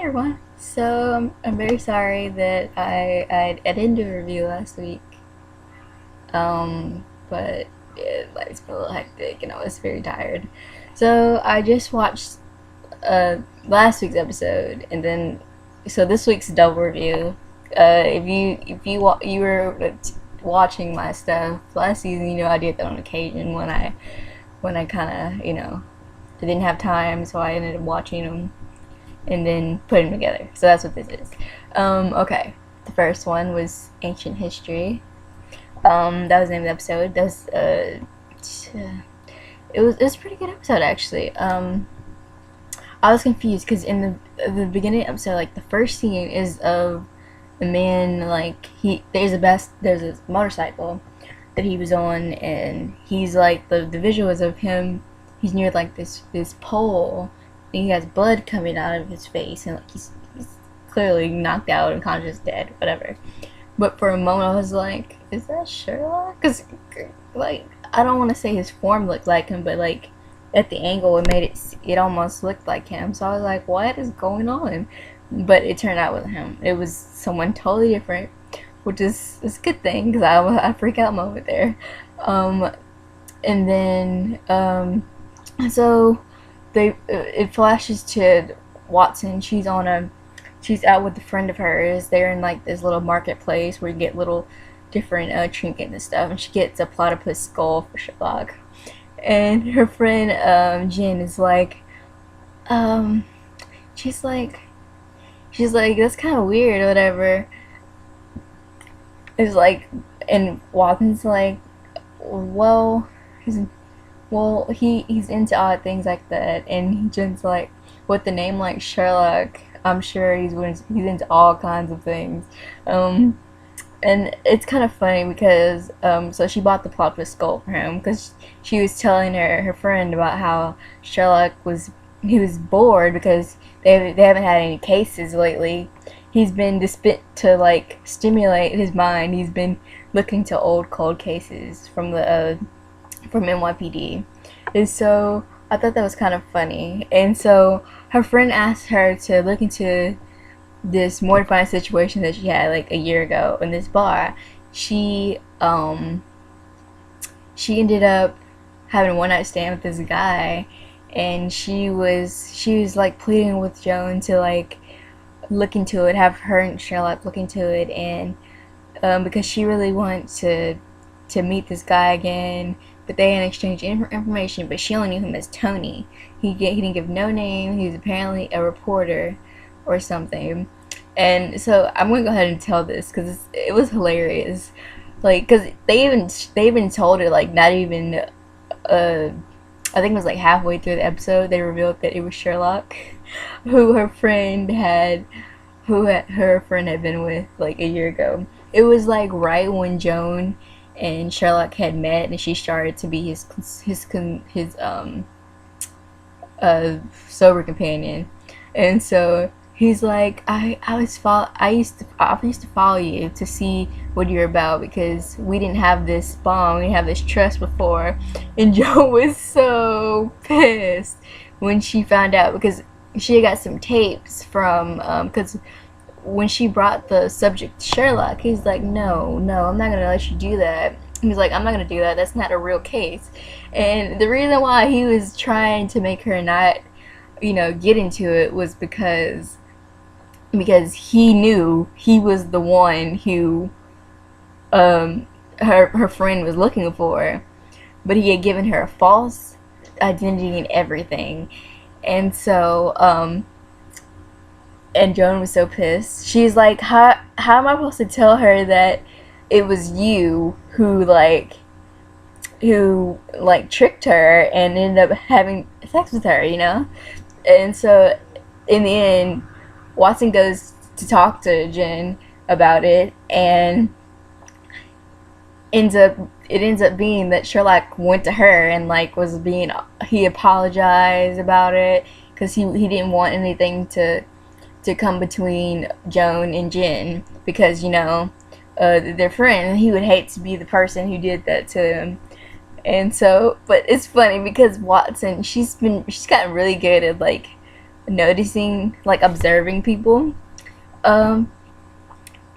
everyone. I'm very sorry that I didn't do a review last week. But life's been a little hectic and I was very tired. So I just watched last week's episode and then this week's double review. If you were watching my stuff last season, you know I did that on occasion when I kind of I didn't have time, so I ended up watching them and then put them together. So that's what this is. Okay. The first one was Ancient History. That was the name of the episode. It was a pretty good episode actually. I was confused because in the beginning of the episode, like the first scene is of a man, like there's a motorcycle that he was on, and he's like the visual is of him. He's near like this pole, and he has blood coming out of his face, and like he's clearly knocked out, unconscious, dead, whatever. But for a moment, I was like, "Is that Sherlock?" Because like I don't want to say his form looked like him, but like at the angle, it almost looked like him. So I was like, "What is going on?" But it turned out with him. It was someone totally different, which is a good thing because I freak out moment there. And then so it flashes to Watson. She's out with a friend of hers. They're in like this little marketplace where you get little different trinkets and stuff, and she gets a platypus skull for Sherlock. And her friend Jen is like, um, she's like that's kind of weird or whatever. It's like, and Watson's like, well, he's he's into odd things like that, and Jen's like, with the name like Sherlock, I'm sure he's into all kinds of things. And it's kind of funny because so she bought the platypus skull for him because she was telling her friend about how Sherlock was bored because they haven't had any cases lately. He's been to like stimulate his mind. He's been looking to old cold cases from NYPD, and so I thought that was kind of funny. And so her friend asked her to look into this mortifying situation that she had like a year ago in this bar. She ended up having a one night stand with this guy, and she was like pleading with Joan to like look into it, have her and Sherlock look into it, and because she really wants to meet this guy again. But they didn't exchange information, but she only knew him as Tony. He didn't give no name. He was apparently a reporter or something. And so I'm going to go ahead and tell this because it was hilarious. Like, because they even told it, like, not even, I think it was like halfway through the episode, they revealed that it was Sherlock, who her friend had been with, like, a year ago. It was, like, right when Joan and Sherlock had met, and she started to be his sober companion. And so he's like, I used to follow you to see what you're about because we didn't have this bond, we didn't have this trust before. And Joan was so pissed when she found out because she had got some tapes from because when she brought the subject to Sherlock, he's like, no, I'm not gonna let you do that. He was like, I'm not gonna do that. That's not a real case. And the reason why he was trying to make her not, get into it was because he knew he was the one who her friend was looking for, but he had given her a false identity and everything. And so and Joan was so pissed. She's like, how am I supposed to tell her that it was you who tricked her and ended up having sex with her, And so in the end, Watson goes to talk to Jen about it, and it ends up being that Sherlock went to her and like he apologized about it because he didn't want anything to come between Joan and Jen because they're friends. He would hate to be the person who did that to him. And so, but it's funny because Watson, she's gotten really good at like noticing, like observing people. Um,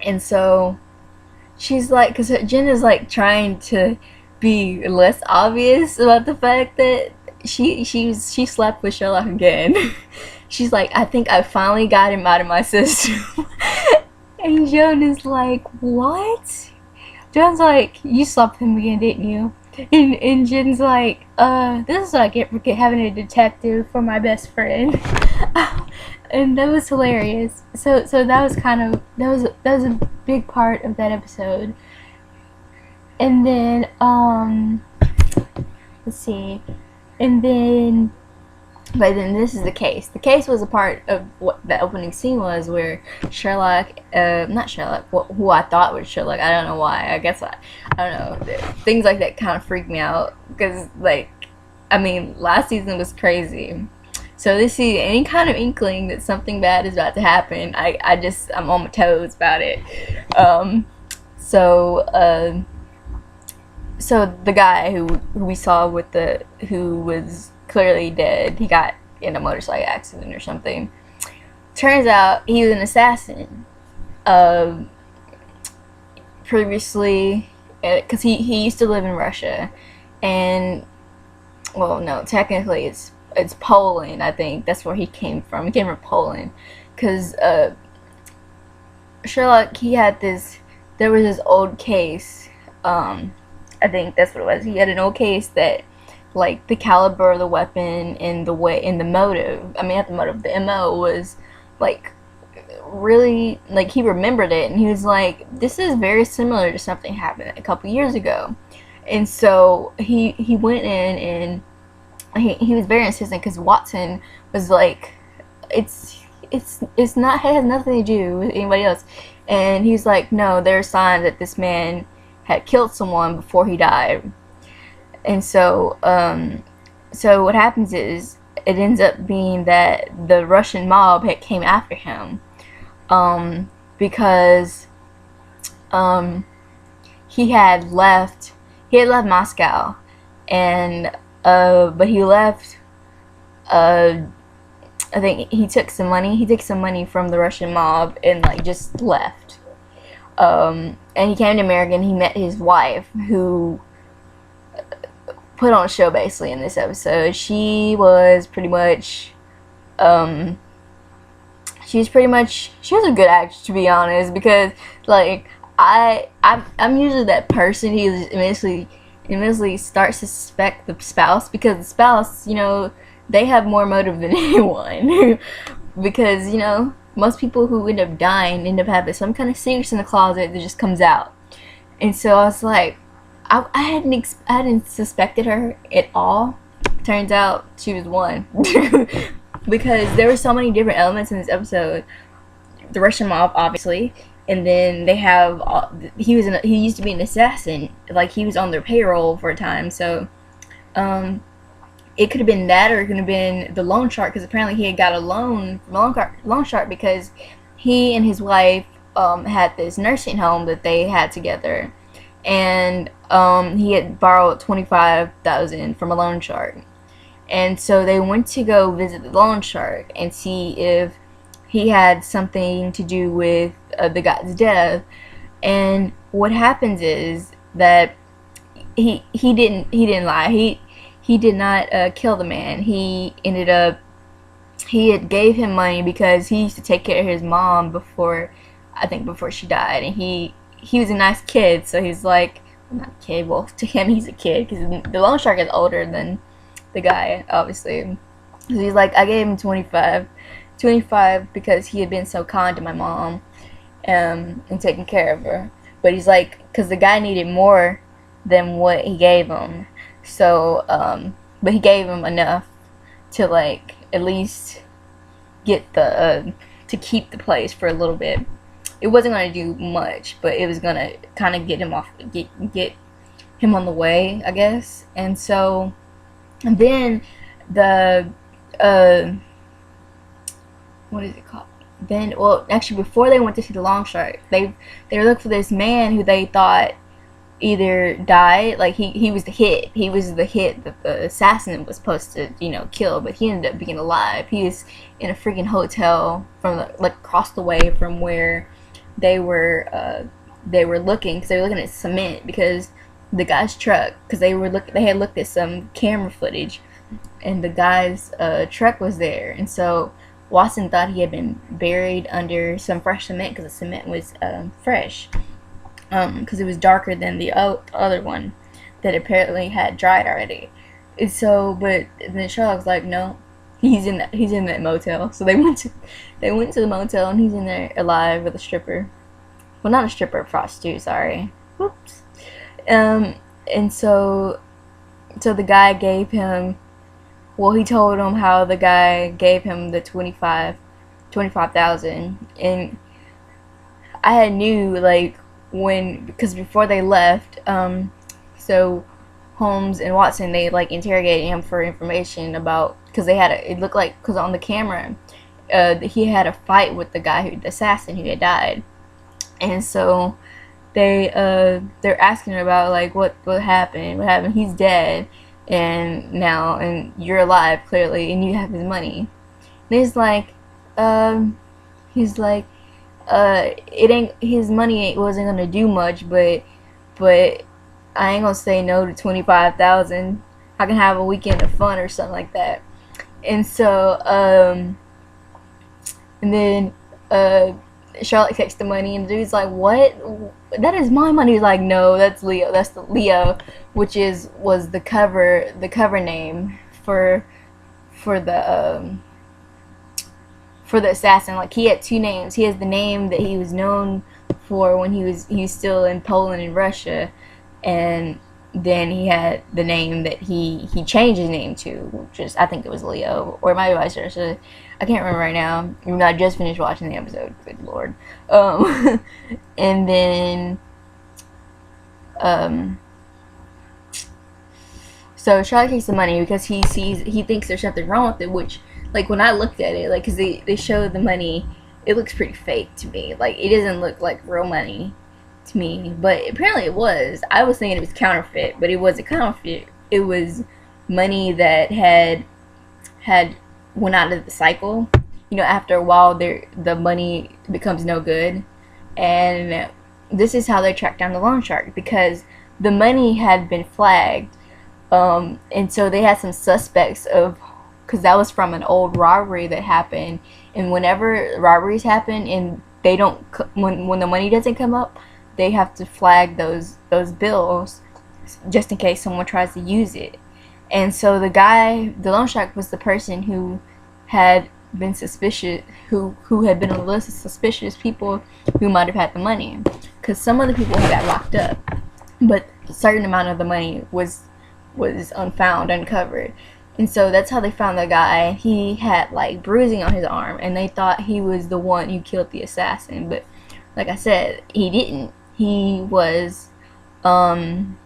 and so she's like, because Jen is like trying to be less obvious about the fact that she slept with Sherlock again. She's like, I think I finally got him out of my system. And Joan is like, what? Joan's like, you slept with him again, didn't you? And Jen's like, this is what I get for having a detective for my best friend. And that was hilarious. So that was kind of that was a big part of that episode. And then let's see. And then but then this is the case. The case was a part of what the opening scene was, where Sherlock, not Sherlock, who I thought was Sherlock. I don't know why. I guess I don't know. Things like that kind of freak me out because, like, I mean, last season was crazy. So this season, any kind of inkling that something bad is about to happen, I'm on my toes about it. So the guy who we saw who was clearly dead, he got in a motorcycle accident or something. Turns out he was an assassin. Previously, because he used to live in Russia, and well, no, technically it's Poland. I think that's where he came from. He came from Poland, because Sherlock, there was this old case. I think that's what it was. He had an old case that, like, the caliber of the weapon and the motive. I mean, not the motive. The MO was like really, like, he remembered it, and he was like, "This is very similar to something happened a couple years ago." And so he went in, and he was very insistent, because Watson was like, "It's not, it has nothing to do with anybody else." And he's like, "No, there are signs that this man had killed someone before he died." And so what happens is, it ends up being that the Russian mob came after him, because he had left Moscow, and but he left. I think he took some money from the Russian mob and, like, just left. And he came to America, and he met his wife, who put on a show basically in this episode. She was pretty much she was a good actress, to be honest, because, like, I'm usually that person who immediately starts to suspect the spouse, because the spouse, they have more motive than anyone. Because, most people who end up dying end up having some kind of secrets in the closet that just comes out. And so I was like, I hadn't suspected her at all. Turns out she was one. Because there were so many different elements in this episode. The Russian mob, obviously, and then they have he used to be an assassin. Like, he was on their payroll for a time. So it could have been that, or it could have been the loan shark, because apparently he had got a loan from loan shark, because he and his wife had this nursing home that they had together, and he had borrowed $25,000 from a loan shark. And so they went to go visit the loan shark and see if he had something to do with the guy's death. And what happens is that he didn't lie. He did not kill the man. He had gave him money because he used to take care of his mom before she died, and he was a nice kid. So he's like, not a kid, well, to him he's a kid, because the loan shark is older than the guy, obviously. So he's like, I gave him 25 because he had been so kind to my mom, and taking care of her. But he's like, because the guy needed more than what he gave him. So but he gave him enough to, like, at least get to keep the place for a little bit. It wasn't going to do much, but it was going to kind of get him on the way, I guess. And so, and then what is it called? Then, well, actually, before they went to see the long shark, they were looking for this man who they thought either died, like he was the hit. He was the hit that the assassin was supposed to, kill, but he ended up being alive. He was in a freaking hotel from like across the way from where they were looking, because they were looking at cement, because the guy's truck, because they had looked at some camera footage, and the guy's truck was there, and so Watson thought he had been buried under some fresh cement, because the cement was fresh, because it was darker than the other one that apparently had dried already. And so, but then Sherlock's like, no, he's in that motel. So they went to the motel, and he's in there alive with a stripper. Well, not a stripper, a prostitute. Sorry. Whoops. And so the guy gave him. Well, he told him how the guy gave him the 25,000, and I had knew, like, because before they left, so Holmes and Watson, they like interrogated him for information about, because it looked like, because on the camera, he had a fight with the assassin who had died, and so they're asking about, like, what happened, he's dead, and you're alive clearly, and you have his money, and he's like, it ain't, his money wasn't gonna do much, but I ain't gonna say no to 25,000. I can have a weekend of fun or something like that. And so and then Charlotte takes the money, and the dude's like, what? That is my money. He's like, no, that's Leo. That's the Leo, which was the cover name for the assassin. Like, he had two names. He has the name that he was known for when he was still in Poland and Russia, and then he had the name that he changed his name to, which is, I think it was Leo, or it might be vice versa. I can't remember right now. Even though I just finished watching the episode. Good lord. And then so Charlie takes the money because he thinks there's something wrong with it, which, like, when I looked at it, like, because they show the money, it looks pretty fake to me. Like, it doesn't look like real money to me, but apparently it was. I was thinking it was counterfeit, but it wasn't counterfeit. It was money that had went out of the cycle. After a while, the money becomes no good, and this is how they tracked down the loan shark, because the money had been flagged, and so they had some suspects because that was from an old robbery that happened, and whenever robberies happen and they don't, when the money doesn't come up, they have to flag those bills just in case someone tries to use it. And so the loan shark, was the person who had been suspicious, who had been on the list of suspicious people who might have had the money, because some of the people got locked up, but a certain amount of the money was uncovered. And so that's how they found the guy. He had, like, bruising on his arm, and they thought he was the one who killed the assassin, but like I said, he didn't. He was can't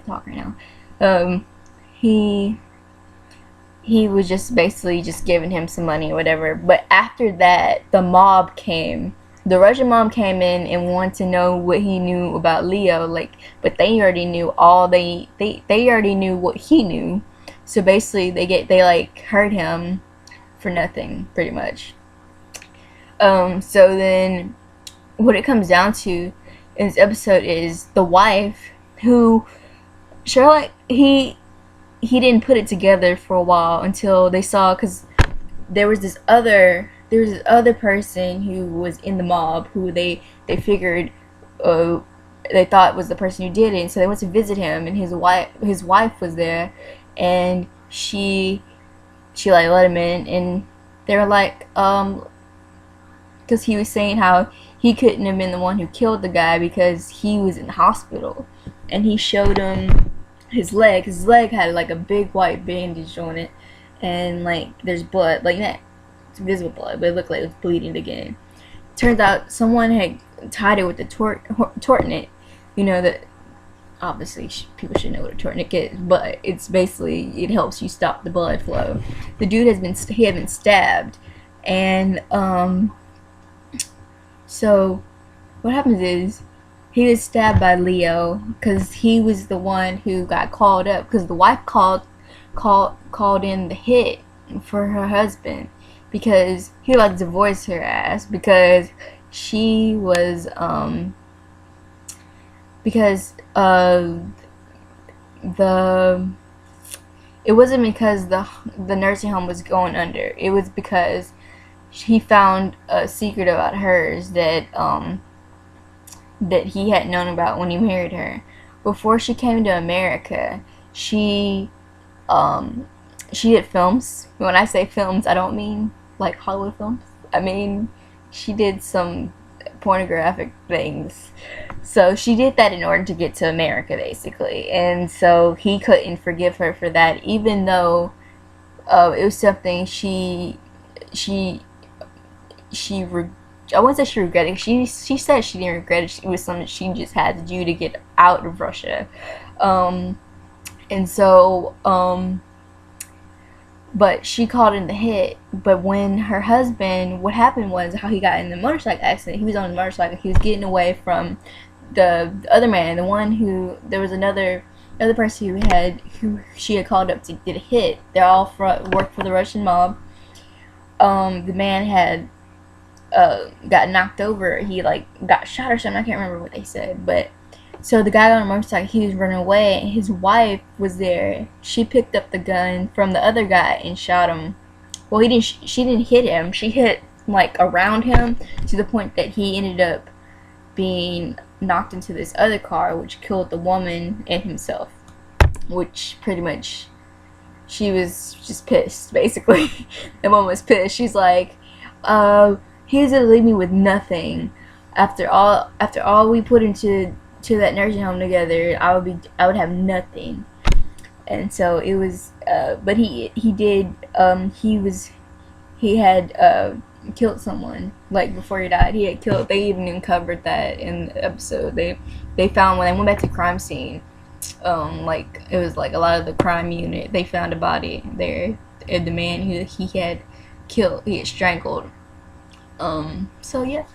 talk right now. He was just basically just giving him some money or whatever. But after that, the Russian mob came in and wanted to know what he knew about Leo, like, but they already knew they already knew what he knew. So basically they like heard him for nothing, pretty much. So then what it comes down to in this episode is the wife, who Sherlock, he didn't put it together for a while until they saw, because there was this other person who was in the mob who they figured they thought was the person who did it, and so they went to visit him, and his wife was there, and she like let him in, and they were like, because he was saying how he couldn't have been the one who killed the guy because he was in the hospital, and he showed him his leg. His leg had like a big white bandage on it, and like there's blood, like that, it's visible blood, but it looked like it was bleeding again. Turns out someone had tied it with the tortnic. That obviously people should know what a tortnic is, but it's basically, it helps you stop the blood flow. The dude had been stabbed, and so what happens is he was stabbed by Leo because he was the one who got called up because the wife called in the hit for her husband because he was about to divorce her ass because she was because the it wasn't because the nursing home was going under. It was because he found a secret about hers that he had known about when he married her. Before she came to America, she did films. When I say films, I don't mean like Hollywood films. I mean she did some pornographic things. So she did that in order to get to America, basically. And so he couldn't forgive her for that, even though it was something she I wouldn't say she regretted. She said she didn't regret it. It was something she just had to do to get out of Russia. And so but she called in the hit. But when her husband, what happened was how he got in the motorcycle accident. He was on the motorcycle. He was getting away from the other man, the one who there was another person who she had called up to get a hit. They all worked for the Russian mob. The man had got knocked over. He like got shot or something. I can't remember what they said, but so the guy on a motorcycle, he was running away, and his wife was there. She picked up the gun from the other guy and shot him. Well, he didn't. She didn't hit him. She hit like around him to the point that he ended up being knocked into this other car, which killed the woman and himself. Which pretty much, she was just pissed. Basically, the woman was pissed. She's like, he's gonna leave me with nothing. After all we put into that nursing home together, I would have nothing. And so it was but he had killed someone like before he died. He had killed. They even uncovered that in the episode. They found when they went back to the crime scene, like it was like a lot of the crime unit, they found a body there, and the man who he had killed, he had strangled. So yeah,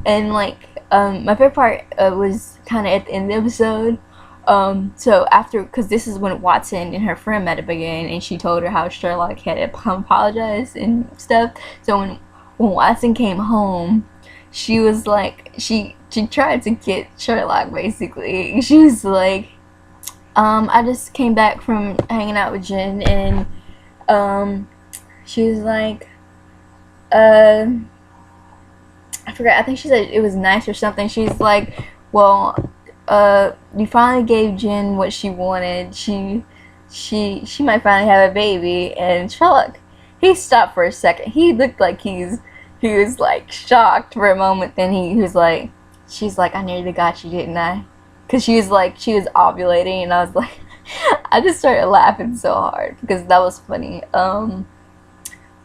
and like my favorite part was kind of at the end of the episode. So after, because this is when Watson and her friend met up again, and she told her how Sherlock had apologized and stuff. So when Watson came home, she was like, she tried to get Sherlock basically. She was like, I just came back from hanging out with Jen, and she was like, I forgot. I think she said it was nice or something. She's like, well, you finally gave Jen what she wanted. She might finally have a baby. And Sherlock, he stopped for a second. He looked like he was like shocked for a moment. Then he was like, she's like, I nearly got you, didn't I? Because she was ovulating, and I was like, I just started laughing so hard because that was funny.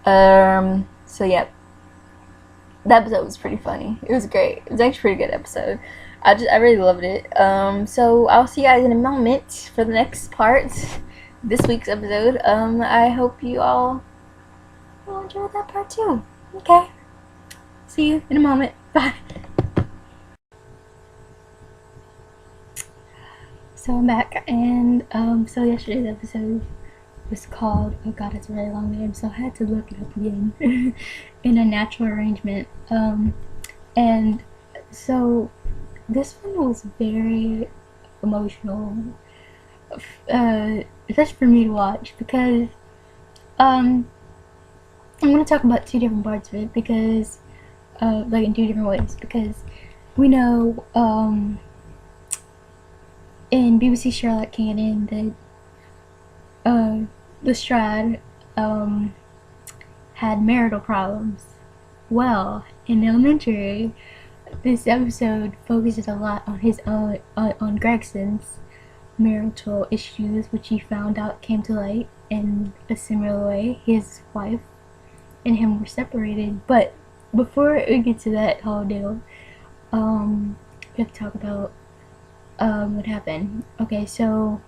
So yeah. That episode was pretty funny. It was great. It was actually a pretty good episode. I really loved it. So I'll see you guys in a moment for the next part, this week's episode. I hope you all will enjoy that part too. Okay. See you in a moment. Bye. So I'm back, and so yesterday's episode was called, oh god, it's a really long name, so I had to look it up again, in a natural arrangement. And so this one was very emotional, especially for me to watch, because I'm going to talk about two different parts of it, because like in two different ways, because we know in BBC Sherlock canon that Lestrade had marital problems. Well, in Elementary, this episode focuses a lot on his on Gregson's marital issues, which he found out came to light in a similar way. His wife and him were separated. But before we get to that whole deal, we have to talk about what happened. Okay, so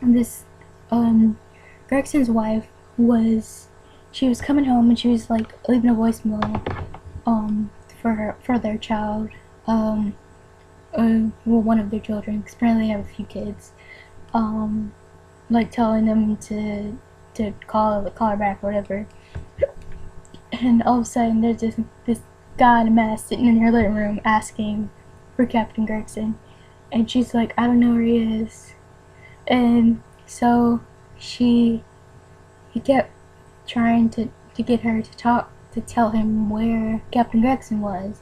this Gregson's wife was coming home, and she was like leaving a voicemail for their child, well, one of their children, because apparently they have a few kids, um, like telling them to call her back or whatever. And all of a sudden, there's this guy in a mask sitting in her living room asking for Captain Gregson, and she's like, I don't know where he is. And so she he kept trying to get her to tell him where Captain Gregson was.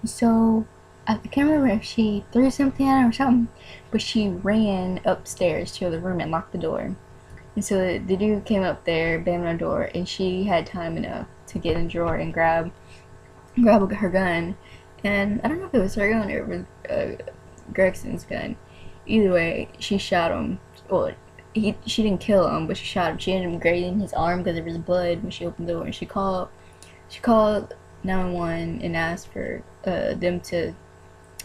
And so I can't remember if she threw something at him or something, but she ran upstairs to the room and locked the door. And so the dude came up there, banged on the door, and she had time enough to get in the drawer and grab her gun. And I don't know if it was her gun or it was Gregson's gun. Either way, she shot him. Well, she didn't kill him, but she shot him. She ended up grazing his arm because there was blood when she opened the door. And she called 911 and asked for them to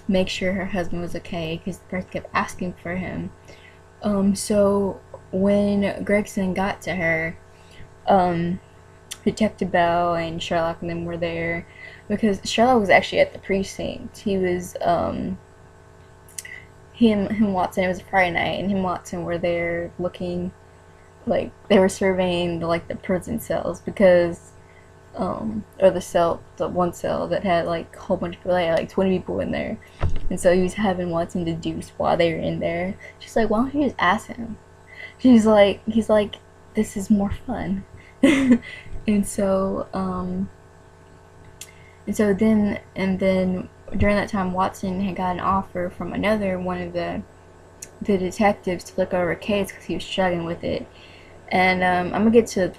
make sure her husband was okay because the person kept asking for him. So when Gregson got to her, Detective Bell and Sherlock and them were there because Sherlock was actually at the precinct. He was him Watson. It was a Friday night, and him and Watson were there looking, like they were surveying the prison cells because or the one cell that had like a whole bunch of people, had like 20 people in there, and so he was having Watson deduce why they were in there. She's like, why don't you just ask him? He's like, this is more fun. and so then during that time, Watson had got an offer from another one of the detectives to look over a case because he was struggling with it. And I'm gonna get to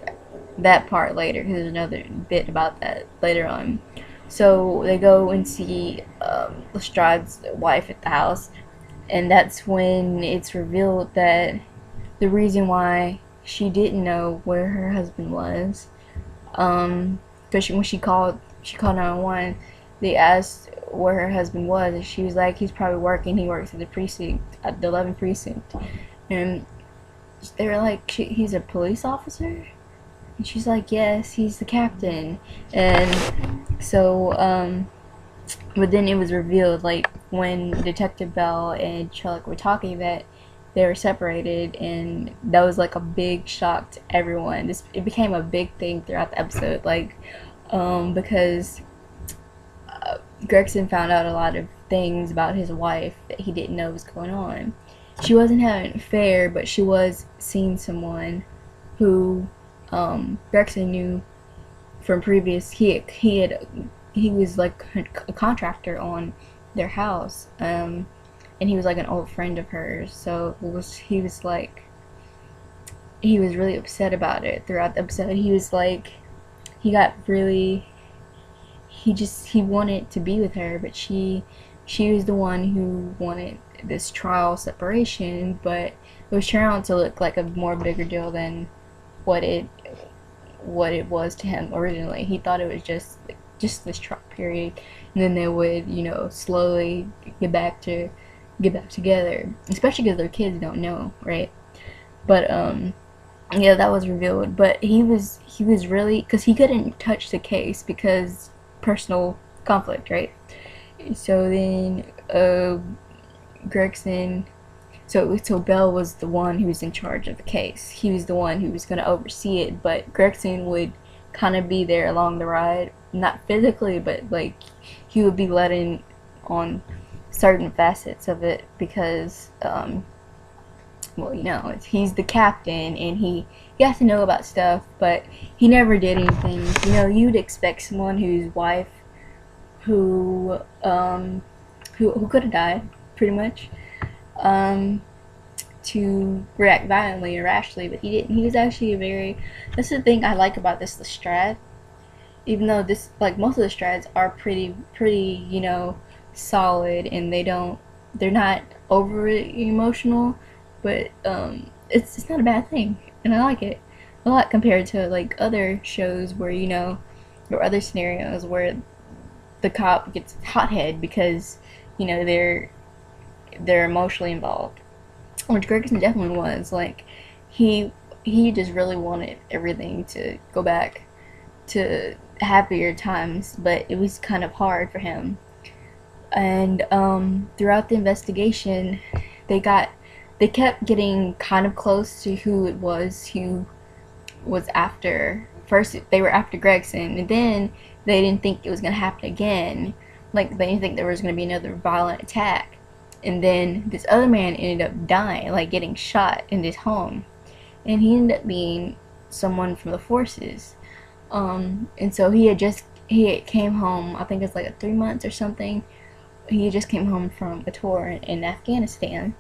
that part later because there's another bit about that later on. So they go and see Lestrade's wife at the house, and that's when it's revealed that the reason why she didn't know where her husband was, because when she called 911, they asked where her husband was, and she was like, he's probably working. He works at the precinct, at the 11th precinct, and they were like, he's a police officer, and she's like, yes, he's the captain. And so but then it was revealed, like when Detective Bell and Sherlock were talking, that they were separated, and that was like a big shock to everyone. It became a big thing throughout the episode, like because Gregson found out a lot of things about his wife that he didn't know was going on. She wasn't having an affair, but she was seeing someone who Gregson knew from previous. He was like a contractor on their house, and he was like an old friend of hers. So he was really upset about it throughout the episode. He was like, he wanted to be with her, but she was the one who wanted this trial separation, but it was turning out to look like a more bigger deal than what it was to him originally. He thought it was just this trial period, and then they would, slowly get back together, especially because their kids don't know, right? But yeah, that was revealed. But he was really, because he couldn't touch the case because personal conflict, right? So then Gregson, so Bell was the one who was in charge of the case. He was the one who was going to oversee it, but Gregson would kind of be there along the ride, not physically, but like he would be let in on certain facets of it because he's the captain, and he has to know about stuff, but he never did anything. You'd expect someone whose wife who could have died, pretty much, to react violently or rashly, but he didn't. He was actually that's the thing I like about this Lestrade. Even though most of the Lestrades are pretty, solid, and they're not overly emotional, but it's not a bad thing, and I like it a lot compared to like other shows where or other scenarios where the cop gets hothead because they're emotionally involved, which Gregson definitely was. Like he just really wanted everything to go back to happier times, but it was kind of hard for him. And throughout the investigation, they got they kept getting kind of close to who it was who was after. First, they were after Gregson, and then they didn't think it was gonna happen again. Like they didn't think there was gonna be another violent attack. And then this other man ended up dying, like getting shot in his home, and he ended up being someone from the forces. And so he had came home. I think it's like 3 months or something. He just came home from a tour in Afghanistan.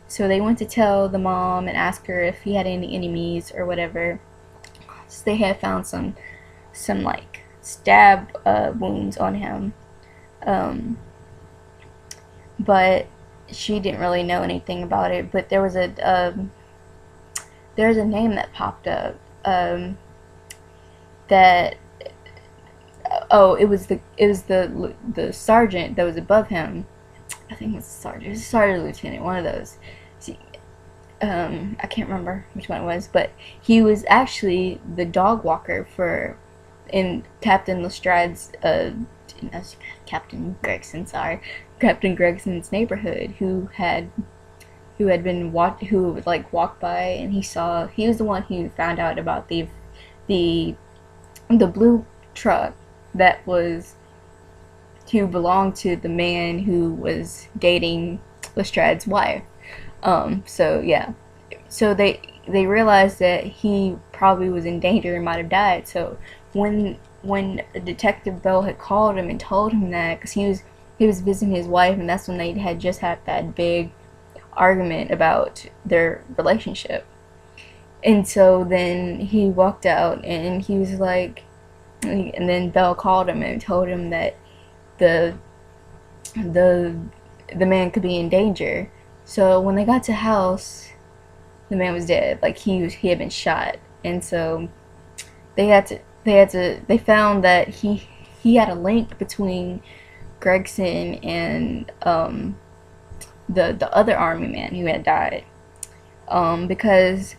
So they went to tell the mom and ask her if he had any enemies or whatever. So they had found some like stab wounds on him, but she didn't really know anything about it. But there's a name that popped up, that it was the sergeant that was above him. I think it was sergeant, lieutenant, one of those. See, I can't remember which one it was, but he was actually the dog walker in Captain Lestrade's Captain Gregson, sorry, Captain Gregson's neighborhood, who would like walk by, and he was the one who found out about the blue truck that who belonged to the man who was dating Lestrade's wife. So yeah, so they realized that he probably was in danger and might have died. So when Detective Bell had called him and told him that, because he was visiting his wife, and that's when they had just had that big argument about their relationship. And so then he walked out, and he was like, and then Bell called him and told him that the man could be in danger. So when they got to the house, the man was dead. Like he had been shot. And so they found that he had a link between Gregson and the other army man who had died, because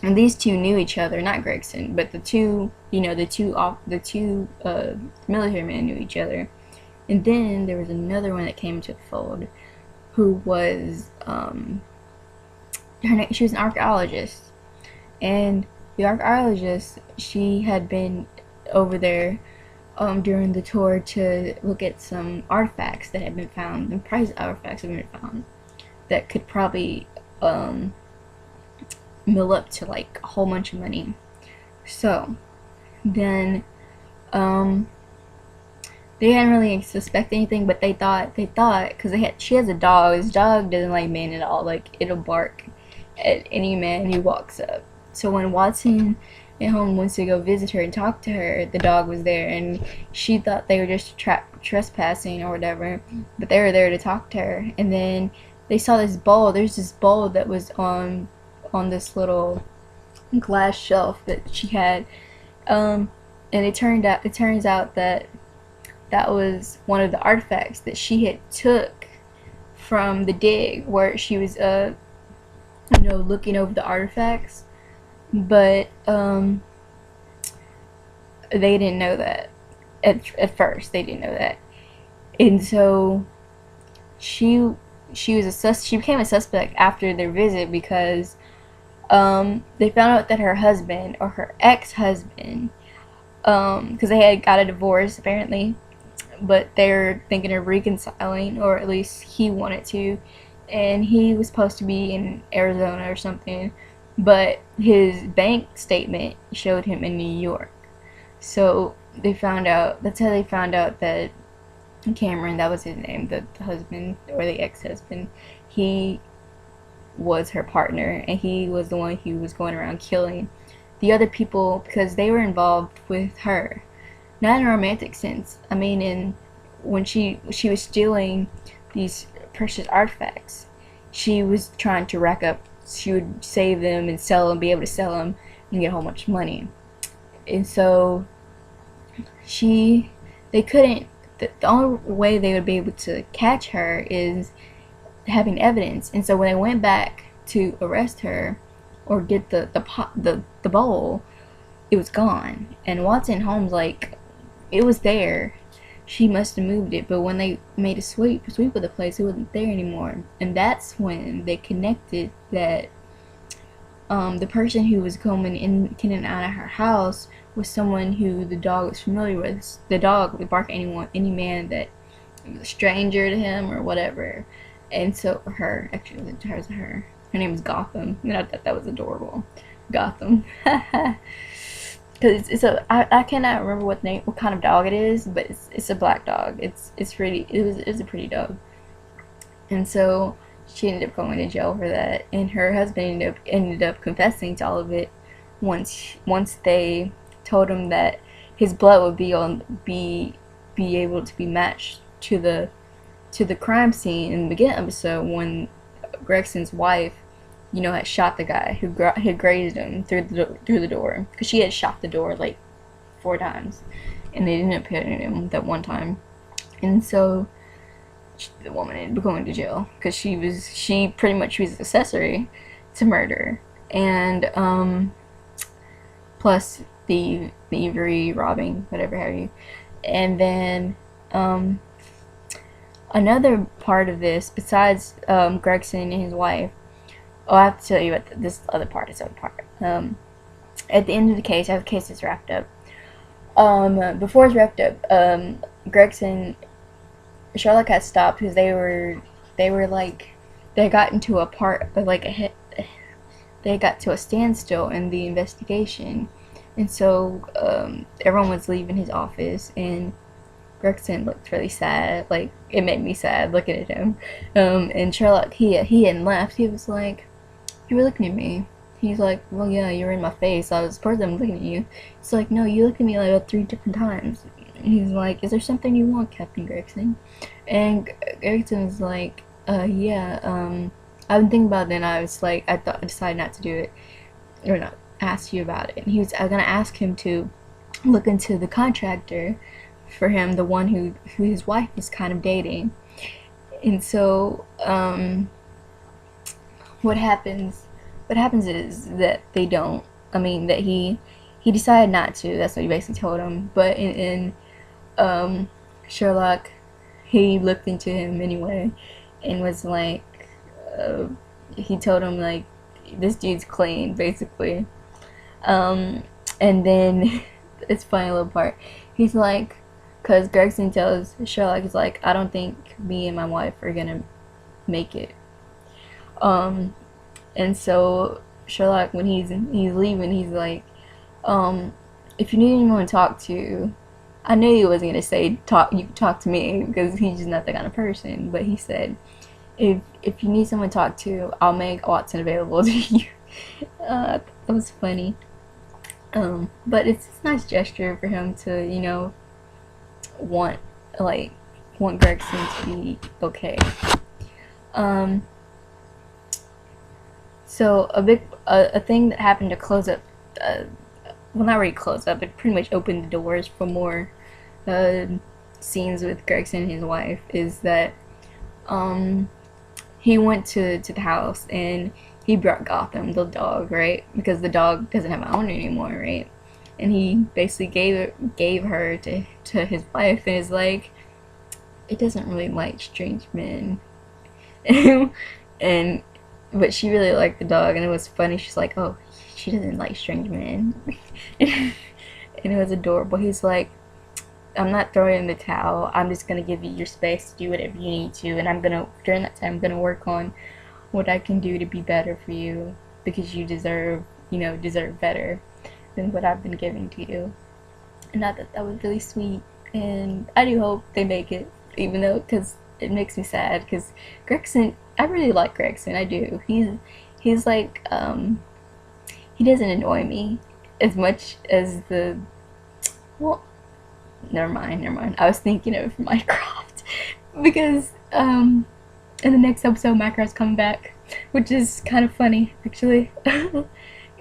these two knew each other, not Gregson, but the two military men knew each other. And then there was another one that came to the fold, who was she was an archaeologist, and the archaeologist, she had been over there during the tour to look at some artifacts that had been found, and prize artifacts had been found that could probably mill up to like a whole bunch of money. So then they hadn't really suspect anything, but they thought because she has a dog. This dog doesn't like men at all. Like it'll bark at any man who walks up. So when Watson and Holmes went to go visit her and talk to her, the dog was there, and she thought they were just trespassing or whatever, but they were there to talk to her. And then they saw this bowl. There's this bowl that was on this little glass shelf that she had, and it turns out that was one of the artifacts that she had took from the dig where she was looking over the artifacts. But they didn't know that at first. They didn't know that, and so she became a suspect after their visit, because they found out that her husband, or her ex-husband, because they had got a divorce apparently, but they're thinking of reconciling, or at least he wanted to, and he was supposed to be in Arizona or something, but his bank statement showed him in New York. So that's how they found out that Cameron, that was his name, the husband, or the ex-husband, he was her partner, and he was the one who was going around killing the other people because they were involved with her. Not in a romantic sense. I mean, when she was stealing these precious artifacts, she was trying to rack up. She would save them and sell them, be able to sell them and get a whole bunch of money. And so they couldn't. The only way they would be able to catch her is having evidence. And so when they went back to arrest her or get the bowl, it was gone. And Watson Holmes, like, it was there, she must have moved it. But when they made a sweep of the place, it wasn't there anymore. And that's when they connected that the person who was coming in and out of her house was someone who the dog was familiar with. The dog would bark at any man that was a stranger to him or whatever. And so her, actually it was her name was Gotham, and I thought that was adorable. Gotham. Because I cannot remember what kind of dog it is, but it's a black dog. It was a pretty dog. And so she ended up going to jail for that, and her husband ended up confessing to all of it once they told him that his blood would be able to be matched to the crime scene in the beginning episode when Gregson's wife, had shot the guy who had grazed him through the door, because she had shot the door like 4 times, and they ended up hitting him that one time, and so the woman ended up going to jail because she pretty much was accessory to murder, and plus the thievery, robbing, whatever have you. And then another part of this, besides Gregson and his wife, I have to tell you about this other part. At the end of the case, after the case is wrapped up, before it's wrapped up, Gregson, Sherlock had stopped because they got into a part of they got to a standstill in the investigation, and so everyone was leaving his office, and Gregson looked really sad. Like, it made me sad looking at him. And Sherlock, he hadn't left. He was like, "You were looking at me." He's like, "Well, yeah, you were in my face. I was supposed to be looking at you." It's like, "No, you looked at me like 3 different times." He's like, "Is there something you want, Captain Gregson?" And Gregson was like, yeah, I've been thinking about it, and I decided not to do it, or not ask you about it." And I was gonna ask him to look into the contractor for him, the one who his wife is kind of dating. And so, what happens is that they don't, that he decided not to. That's what he basically told him. But in Sherlock, he looked into him anyway, and was like, he told him, like, this dude's clean, basically. And then it's a funny little part. He's like, because Gregson tells Sherlock, he's like, "I don't think me and my wife are gonna make it." And so Sherlock, when he's leaving, he's like, "If you need anyone to talk to," I knew he wasn't gonna say you can talk to me, because he's just not that kind of person. But he said, if you need someone to talk to, I'll make Watson available to you." That was funny. But it's a nice gesture for him to, want Gregson to be okay. So a thing that happened to close up, well, not really close up, it pretty much opened the doors for more scenes with Gregson and his wife, is that he went to the house, and he brought Gotham, the dog, right? Because the dog doesn't have an owner anymore, right? And he basically gave her to his wife, and is like, "It doesn't really like strange men." But she really liked the dog, and it was funny. She's like, "Oh, she doesn't like strange men." And it was adorable. He's like, "I'm not throwing in the towel. I'm just gonna give you your space to do whatever you need to, and during that time, I'm gonna work on what I can do to be better for you, because you deserve better than what I've been giving to you." And I thought that was really sweet, and I do hope they make it, even though, because it makes me sad, because Gregson, I really like Gregson, I do. He's like, he doesn't annoy me as much as well, never mind. I was thinking of Mycroft, because in the next episode, Mycroft's coming back, which is kind of funny, actually.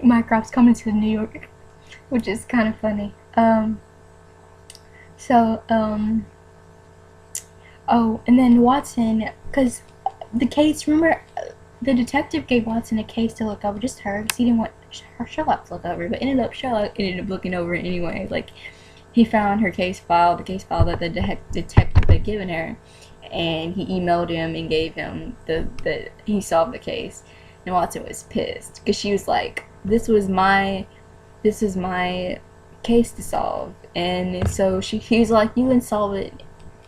Mycroft's coming to New York, which is kind of funny. Oh, and then Watson, because the case, remember, the detective gave Watson a case to look over, just her, because he didn't want Sherlock to look over, but Sherlock ended up looking over it anyway. Like, he found her case file, the case file that the detective had given her, and he emailed him and gave him the he solved the case. And Watson was pissed because she was like, this is my case to solve, and so he was like, you can solve it,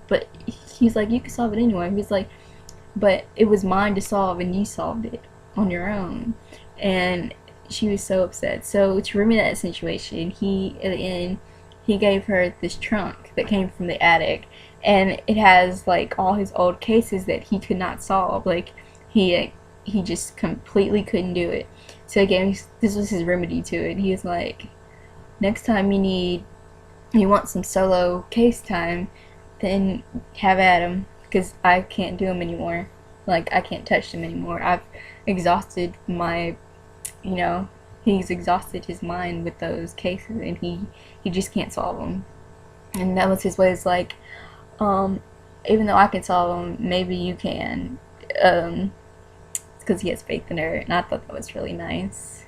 but he's like, you can solve it anyway. He's like, but it was mine to solve, and you solved it on your own. And she was so upset. So to remedy that situation, he at the end he gave her this trunk that came from the attic, and it has like all his old cases that he could not solve. Like he just completely couldn't do it. So again, this was his remedy to it. He was like, next time you want some solo case time, then have at him, because I can't do them anymore. Like, I can't touch them anymore. I've exhausted my, he's exhausted his mind with those cases, and he just can't solve them. And that was his way. It's like, even though I can solve them, maybe you can. Because he has faith in her, and I thought that was really nice.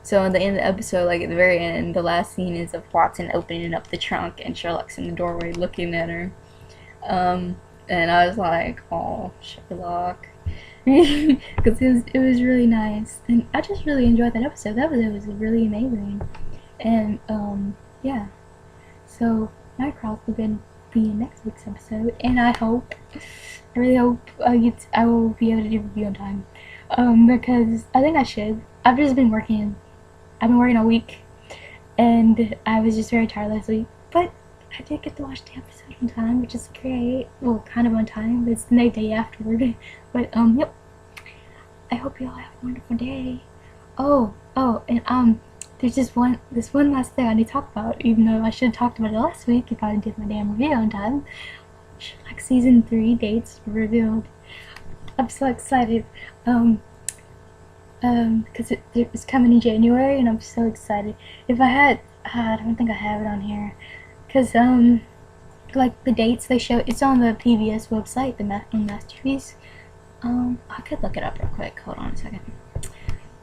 So at the end of the episode, like at the very end, the last scene is of Watson opening up the trunk and Sherlock's in the doorway looking at her. And I was like, oh, Sherlock. Because it was really nice. And I just really enjoyed that episode. That was really amazing. And, yeah. So, Nightcrawler will be in next week's episode. And I really hope I will be able to do a review on time. Because I think I should. I've been working all week, and I was just very tired last week, but I did get to watch the episode on time, which is great. Well, kind of on time, but it's the day afterward. But, yep. I hope you all have a wonderful day. Oh, and, there's this one last thing I need to talk about, even though I should have talked about it last week if I did my damn review on time. Like, season 3 dates revealed. I'm so excited. Because it's coming in January, and I'm so excited. If I had, I don't think I have it on here, because like the dates they show, it's on the PBS website, the Masterpiece. I could look it up real quick. Hold on a second.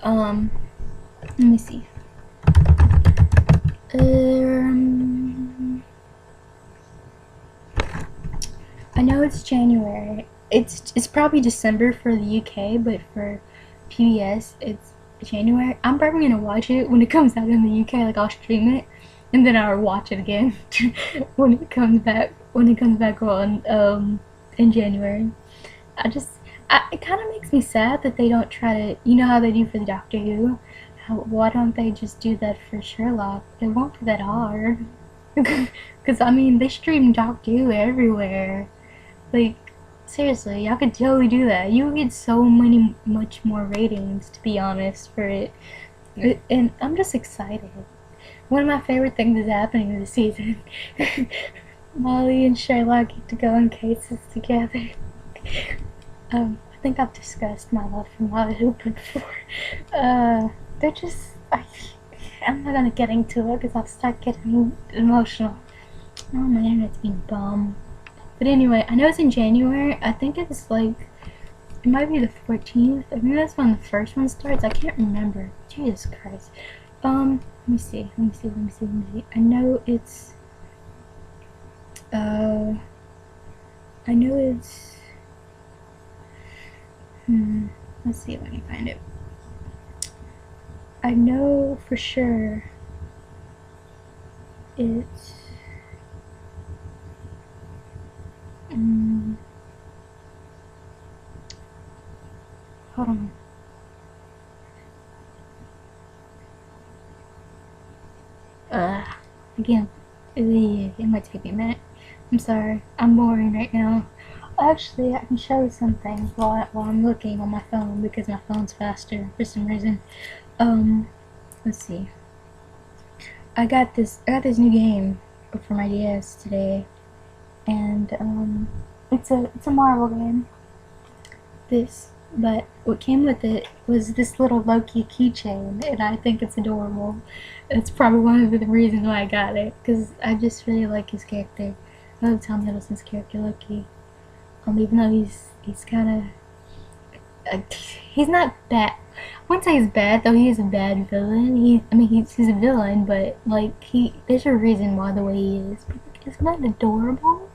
Let me see. I know it's January. It's probably December for the UK, but for PBS it's January. I'm probably gonna watch it when it comes out in the UK. Like, I'll stream it and then I'll watch it again when it comes back on in January. It kind of makes me sad that they don't try to, how they do for the Doctor Who. Why don't they just do that for Sherlock? It won't be that hard. Because I mean, they stream Doctor Who everywhere. Like, seriously, y'all could totally do that. You would get so much more ratings, to be honest, for it. And I'm just excited. One of my favorite things is happening this season. Molly and Sherlock get to go in cases together. I think I've discussed my love for Molly Hooper before. They're just, I'm not gonna get into it because I'll start getting emotional. Oh, my internet's being bum. But anyway, I know it's in January. I think it's like, it might be the 14th. I think that's when the first one starts. I can't remember. Jesus Christ. Let me see. I know it's, let's see if I can find it. I know for sure it's, hold on. Again, it might take me a minute. I'm sorry, I'm boring right now. Actually, I can show you something while I'm looking on my phone, because my phone's faster for some reason. Let's see. I got this new game for my DS today, and it's a Marvel game. But what came with it was this little Loki keychain, and I think it's adorable. It's probably one of the reasons why I got it, because I just really like his character. I love Tom Hiddleston's character Loki. Even though he's kind of, he's not bad. wouldn't say he's bad though. He is a bad villain. He's a villain, but like there's a reason why the way he is. But, like, isn't that adorable?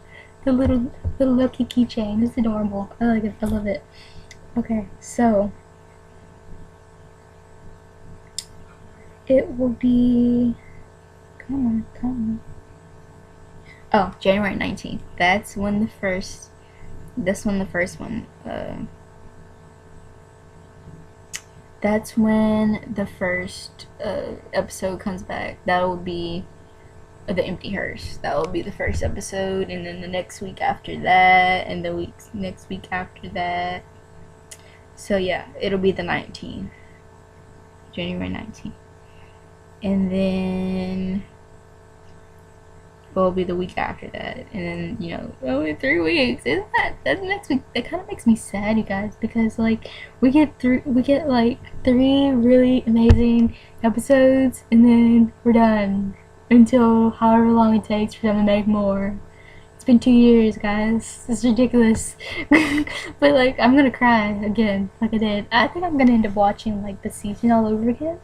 The little Loki keychain. It's adorable. I like it. I love it. Okay, so it will be. Come on. Oh, January 19th. That's when the first. That's when the first one. That's when the first episode comes back. That will be the Empty Hearse. That will be the first episode, and then the next week after that, and the next week after that. So yeah, it'll be the 19th, January 19th, and then will be the week after that, and then only 3 weeks. Isn't that's next week? That kind of makes me sad, you guys, because like we get like 3 really amazing episodes, and then we're done until however long it takes for them to make more. It's been 2 years, guys. It's ridiculous. But like I'm gonna cry again, like I did. I think I'm gonna end up watching like the season all over again.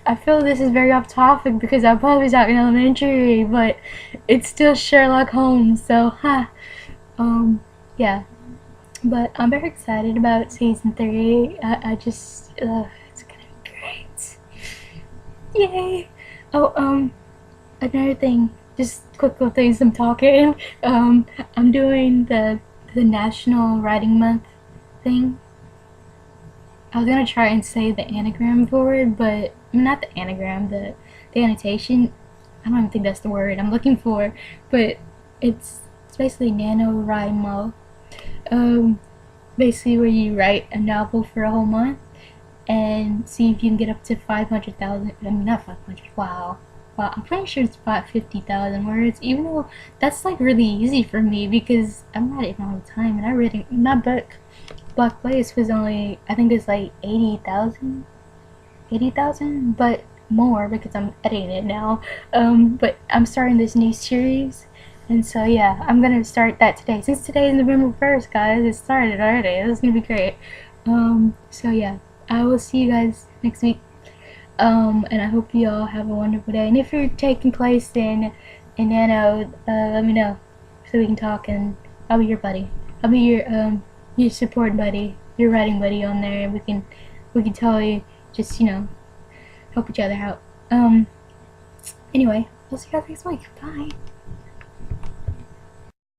I feel this is very off topic because I probably out in elementary, but it's still Sherlock Holmes, so yeah. But I'm very excited about season 3. I just it's gonna be great. Yay! Oh, another thing, just quick little things I'm talking. I'm doing the National Writing Month thing. I was gonna try and say the anagram for it, but not the anagram, the annotation. I don't even think that's the word I'm looking for, but it's basically NaNoWriMo. Basically where you write a novel for a whole month and see if you can get up to 500,000. I mean, not 500. Wow. I'm pretty sure it's about 50,000 words. Even though that's like really easy for me because I'm writing all the time, and I read my book. Black Place was only, I think it's like 80,000, but more because I'm editing it now. But I'm starting this new series, and so yeah, I'm gonna start that today. Since today is November 1st, guys, it started already. This is gonna be great. So yeah, I will see you guys next week. And I hope you all have a wonderful day. And if you're taking place in Nano, let me know so we can talk, and I'll be your buddy. I'll be your support buddy, your writing buddy on there, and we can totally just help each other out. Anyway, I'll see you guys next week. Bye.